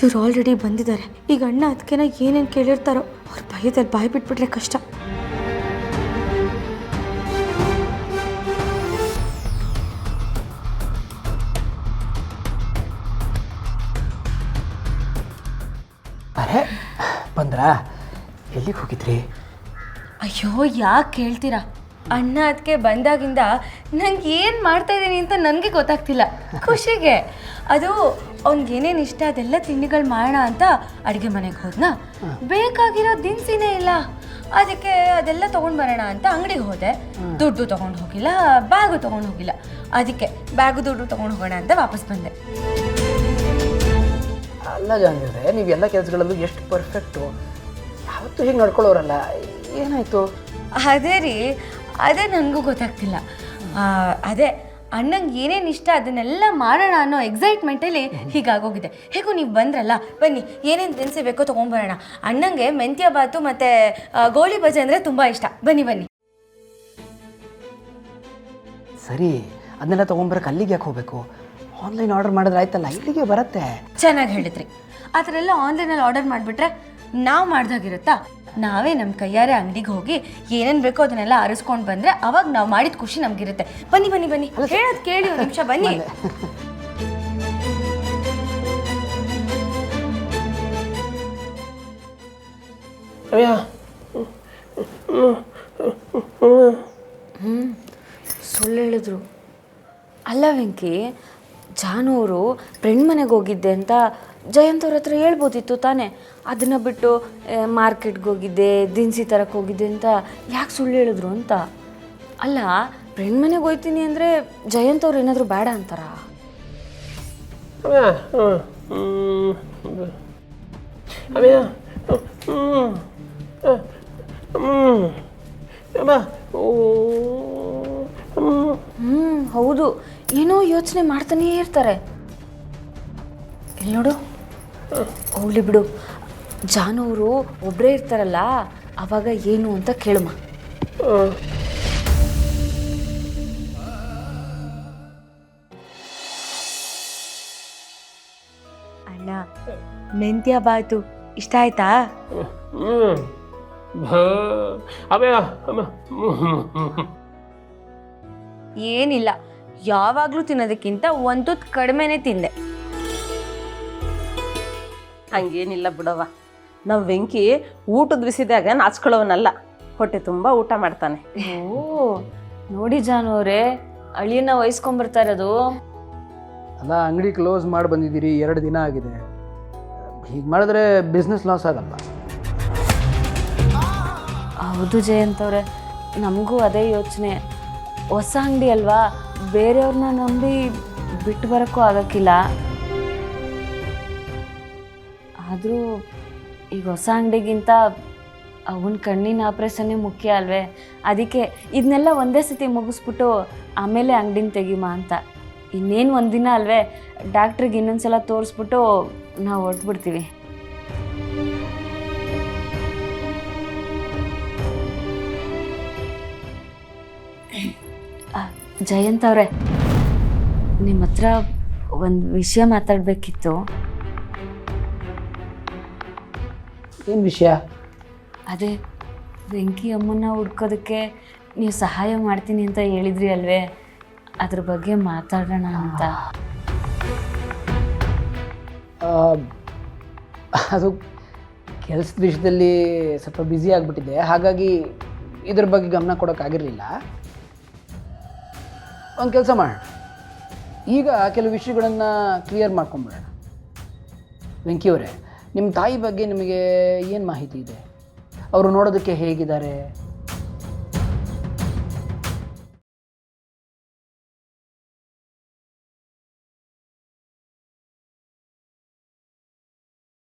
ಇವ್ರು ಆಲ್ರೆಡಿ ಬಂದಿದ್ದಾರೆ. ಈಗ ಅಣ್ಣ ಅದಕ್ಕೆನ ಏನೇನು ಕೇಳಿರ್ತಾರೋ ಅವ್ರ ಭಯದಲ್ಲಿ ಬಾಯಿ ಬಿಟ್ಬಿಟ್ರೆ ಕಷ್ಟ. ಅರೆ ಬಂದ್ರಾ? ಎಲ್ಲಿಗೆ ಹೋಗಿದ್ರಿ? ಅಯ್ಯೋ ಯಾಕೆ ಕೇಳ್ತೀರಾ, ಅಣ್ಣ ಅದಕ್ಕೆ ಬಂದಾಗಿಂದ ನಂಗೆ ಏನು ಮಾಡ್ತಾ ಇದ್ದೀನಿ ಅಂತ ನನಗೆ ಗೊತ್ತಾಗ್ತಿಲ್ಲ. ಖುಷಿಗೆ ಅದು ಅವ್ನಿಗೆ ಏನೇನು ಇಷ್ಟ ಅದೆಲ್ಲ ತಿಂಡಿಗಳು ಮಾಡೋಣ ಅಂತ ಅಡುಗೆ ಮನೆಗೆ ಹೋದ್ನಾ, ಬೇಕಾಗಿರೋ ದಿನಸಿನೇ ಇಲ್ಲ. ಅದಕ್ಕೆ ಅದೆಲ್ಲ ತೊಗೊಂಡು ಬರೋಣ ಅಂತ ಅಂಗಡಿಗೆ ಹೋದೆ. ದುಡ್ಡು ತೊಗೊಂಡು ಹೋಗಿಲ್ಲ, ಬ್ಯಾಗು ತೊಗೊಂಡು ಹೋಗಿಲ್ಲ. ಅದಕ್ಕೆ ಬ್ಯಾಗು ದುಡ್ಡು ತೊಗೊಂಡು ಹೋಗೋಣ ಅಂತ ವಾಪಸ್ ಬಂದೆ. ಅಲ್ಲ ಜಾಂಗಿದ್ರೆ, ನೀವೆಲ್ಲ ಕೆಲಸಗಳಲ್ಲೂ ಎಷ್ಟು ಪರ್ಫೆಕ್ಟು, ಯಾವತ್ತೂ ಹೀಗೆ ನಡ್ಕೊಳ್ಳೋರಲ್ಲ, ಏನಾಯಿತು? ಅದೇ ರೀ, ಅದೇ ನನಗೂ ಗೊತ್ತಾಗ್ತಿಲ್ಲ. ಅದೇ ಅಣ್ಣಂಗೆ ಏನೇನು ಇಷ್ಟ ಅದನ್ನೆಲ್ಲ ಮಾಡೋಣ ಅನ್ನೋ ಎಕ್ಸೈಟ್ಮೆಂಟಲ್ಲಿ ಹೀಗಾಗೋಗಿದೆ. ಹೇಗೂ ನೀವು ಬಂದ್ರಲ್ಲ, ಬನ್ನಿ ಏನೇನು ತಿನಿಸಿ ಬೇಕೋ ತೊಗೊಂಬರೋಣ. ಅಣ್ಣಂಗೆ ಮೆಂತ್ಯ ಬಾತು ಮತ್ತು ಗೋಳಿ ಬಜೆ ಅಂದರೆ ತುಂಬ ಇಷ್ಟ. ಬನ್ನಿ ಬನ್ನಿ. ಸರಿ, ಅದನ್ನೆಲ್ಲ ತೊಗೊಂಬರಕ್ಕೆ ಅಲ್ಲಿಗೆ ಯಾಕೆ ಹೋಗಬೇಕು? ಆನ್ಲೈನ್ ಆರ್ಡರ್ ಮಾಡಿದ್ರೆ ಆಯ್ತಲ್ಲ, ಇಲ್ಲಿಗೆ ಬರುತ್ತೆ. ಚೆನ್ನಾಗಿ ಹೇಳಿದ್ರಿ. ಆ ಥರ ಎಲ್ಲ ಆನ್ಲೈನಲ್ಲಿ ಆರ್ಡರ್ ಮಾಡಿಬಿಟ್ರೆ ನಾವು ಮಾಡ್ದಾಗಿರುತ್ತಾ? ನಾವೇ ನಮ್ಮ ಕೈಯಾರೆ ಅಂಗಡಿಗೆ ಹೋಗಿ ಏನೇನು ಬೇಕೋ ಅದನ್ನೆಲ್ಲ ಅರಿಸ್ಕೊಂಡು ಬಂದರೆ ಅವಾಗ ನಾವು ಮಾಡಿದ ಖುಷಿ ನಮಗಿರುತ್ತೆ. ಬನ್ನಿ ಬನ್ನಿ ಬನ್ನಿ, ಹೇಳೋದು ಕೇಳಿ ಒಂದು ನಿಮಿಷ ಬನ್ನಿ. ಸುಳ್ಳು ಹೇಳಿದ್ರು. ಅಲ್ಲ ವೆಂಕಿ, ಜಾನು ಅವರು ಫ್ರೆಂಡ್ ಮನೆಗೆ ಹೋಗಿದ್ದೆ ಅಂತ ಜಯಂತ್ ಅವ್ರ ಹತ್ರ ಹೇಳ್ಬೋದಿತ್ತು ತಾನೇ. ಅದನ್ನು ಬಿಟ್ಟು ಮಾರ್ಕೆಟ್ಗೆ ಹೋಗಿದ್ದೆ, ದಿನಸಿ ತರಕ್ಕೆ ಹೋಗಿದ್ದೆ ಅಂತ ಯಾಕೆ ಸುಳ್ಳು ಹೇಳಿದ್ರು ಅಂತ. ಅಲ್ಲ, ಫ್ರೆಂಡ್ ಮನೆಗೆ ಹೋಗ್ತೀನಿ ಅಂದರೆ ಜಯಂತ್ ಅವ್ರು ಏನಾದರೂ ಬೇಡ ಅಂತಾರ? ಹೌದು, ಏನೋ ಯೋಚನೆ ಮಾಡ್ತಾನೇ ಇರ್ತಾರೆ. ಇಲ್ಲಿ ನೋಡು, ಹೋಗ್ಲಿ ಬಿಡು. ಜಾನು ಅವರು ಒಬ್ಬರೇ ಇರ್ತಾರಲ್ಲ, ಅವಾಗ ಏನು ಅಂತ ಕೇಳಮ್ಮ. ಅಣ್ಣ, ಮೆಂತ್ಯ ಬಾತು ಇಷ್ಟ ಆಯ್ತಾ? ಏನಿಲ್ಲ, ಯಾವಾಗಲೂ ತಿನ್ನೋದಕ್ಕಿಂತ ಒಂದು ತುತ್ತು ಕಡಿಮೆನೇ ತಿಂದೆ. ಹಂಗೇನಿಲ್ಲ ಬಿಡವ, ನಾವು ವೆಂಕಿ ಊಟದ ಬಿಸಿದಾಗ ನಾಚ್ಕೊಳ್ಳೋವನಲ್ಲ, ಹೊಟ್ಟೆ ತುಂಬ ಊಟ ಮಾಡ್ತಾನೆ. ಓ ನೋಡಿ ಜಾನು ಅವರೇ, ಅಳಿಯನ್ನ ವಹಿಸ್ಕೊಂಡ್ಬರ್ತಾ ಇರೋದು. ಅಲ್ಲ, ಅಂಗಡಿ ಕ್ಲೋಸ್ ಮಾಡಿ ಬಂದಿದ್ದೀರಿ, 2 ದಿನ ಆಗಿದೆ. ಹೀಗೆ ಮಾಡಿದ್ರೆ ಬಿಸ್ನೆಸ್ ಲಾಸ್ ಆಗಲ್ಲ? ಹೌದು ಜಯಂತ್ ಅವರೇ, ನಮಗೂ ಅದೇ ಯೋಚನೆ. ಹೊಸ ಅಂಗಡಿ ಅಲ್ವಾ, ಬೇರೆಯವ್ರನ್ನ ನಂಬಿ ಬಿಟ್ಟು ಬರೋಕ್ಕೂ ಆಗೋಕ್ಕಿಲ್ಲ. ಆದರೂ ಈಗ ಹೊಸ ಅಂಗಡಿಗಿಂತ ಅವನ ಕಣ್ಣಿನ ಆಪ್ರೇಷನ್ನೇ ಮುಖ್ಯ ಅಲ್ವೇ? ಅದಕ್ಕೆ ಇದನ್ನೆಲ್ಲ ಒಂದೇ ಸತಿ ಮುಗಿಸ್ಬಿಟ್ಟು ಆಮೇಲೆ ಅಂಗಡಿನ ತೆಗಿಮ ಅಂತ. ಇನ್ನೇನು ಒಂದಿನ ಅಲ್ವೇ, ಡಾಕ್ಟ್ರಿಗೆ ಇನ್ನೊಂದ್ಸಲ ತೋರಿಸ್ಬಿಟ್ಟು ನಾವು ಹೊರಟ್ಬಿಡ್ತೀವಿ. ಜಯಂತ್ ಅವರೇ, ನಿಮ್ಮ ಹತ್ರ ಒಂದು ವಿಷಯ ಮಾತಾಡಬೇಕಿತ್ತು. ಏನು ವಿಷಯ? ಅದೇ ವೆಂಕಿ ಅಮ್ಮನ್ನ ಹುಡ್ಕೋದಕ್ಕೆ ನೀವು ಸಹಾಯ ಮಾಡ್ತೀನಿ ಅಂತ ಹೇಳಿದ್ರಿ ಅಲ್ವೇ, ಅದ್ರ ಬಗ್ಗೆ ಮಾತಾಡೋಣ ಅಂತ. ಅದು ಕೆಲಸದ ವಿಷಯದಲ್ಲಿ ಸ್ವಲ್ಪ ಬ್ಯುಸಿ ಆಗಿಬಿಟ್ಟಿದ್ದೆ, ಹಾಗಾಗಿ ಇದ್ರ ಬಗ್ಗೆ ಗಮನ ಕೊಡೋಕ್ಕಾಗಿರಲಿಲ್ಲ. ಒಂದು ಕೆಲಸ ಮಾಡೋಣ, ಈಗ ಕೆಲವು ವಿಷಯಗಳನ್ನು ಕ್ಲಿಯರ್ ಮಾಡ್ಕೊಂಬಿಡೋಣ. ವೆಂಕಿಯವರೇ, ನಿಮ್ಮ ತಾಯಿ ಬಗ್ಗೆ ನಿಮಗೆ ಏನು ಮಾಹಿತಿ ಇದೆ? ಅವರು ನೋಡೋದಕ್ಕೆ ಹೇಗಿದ್ದಾರೆ?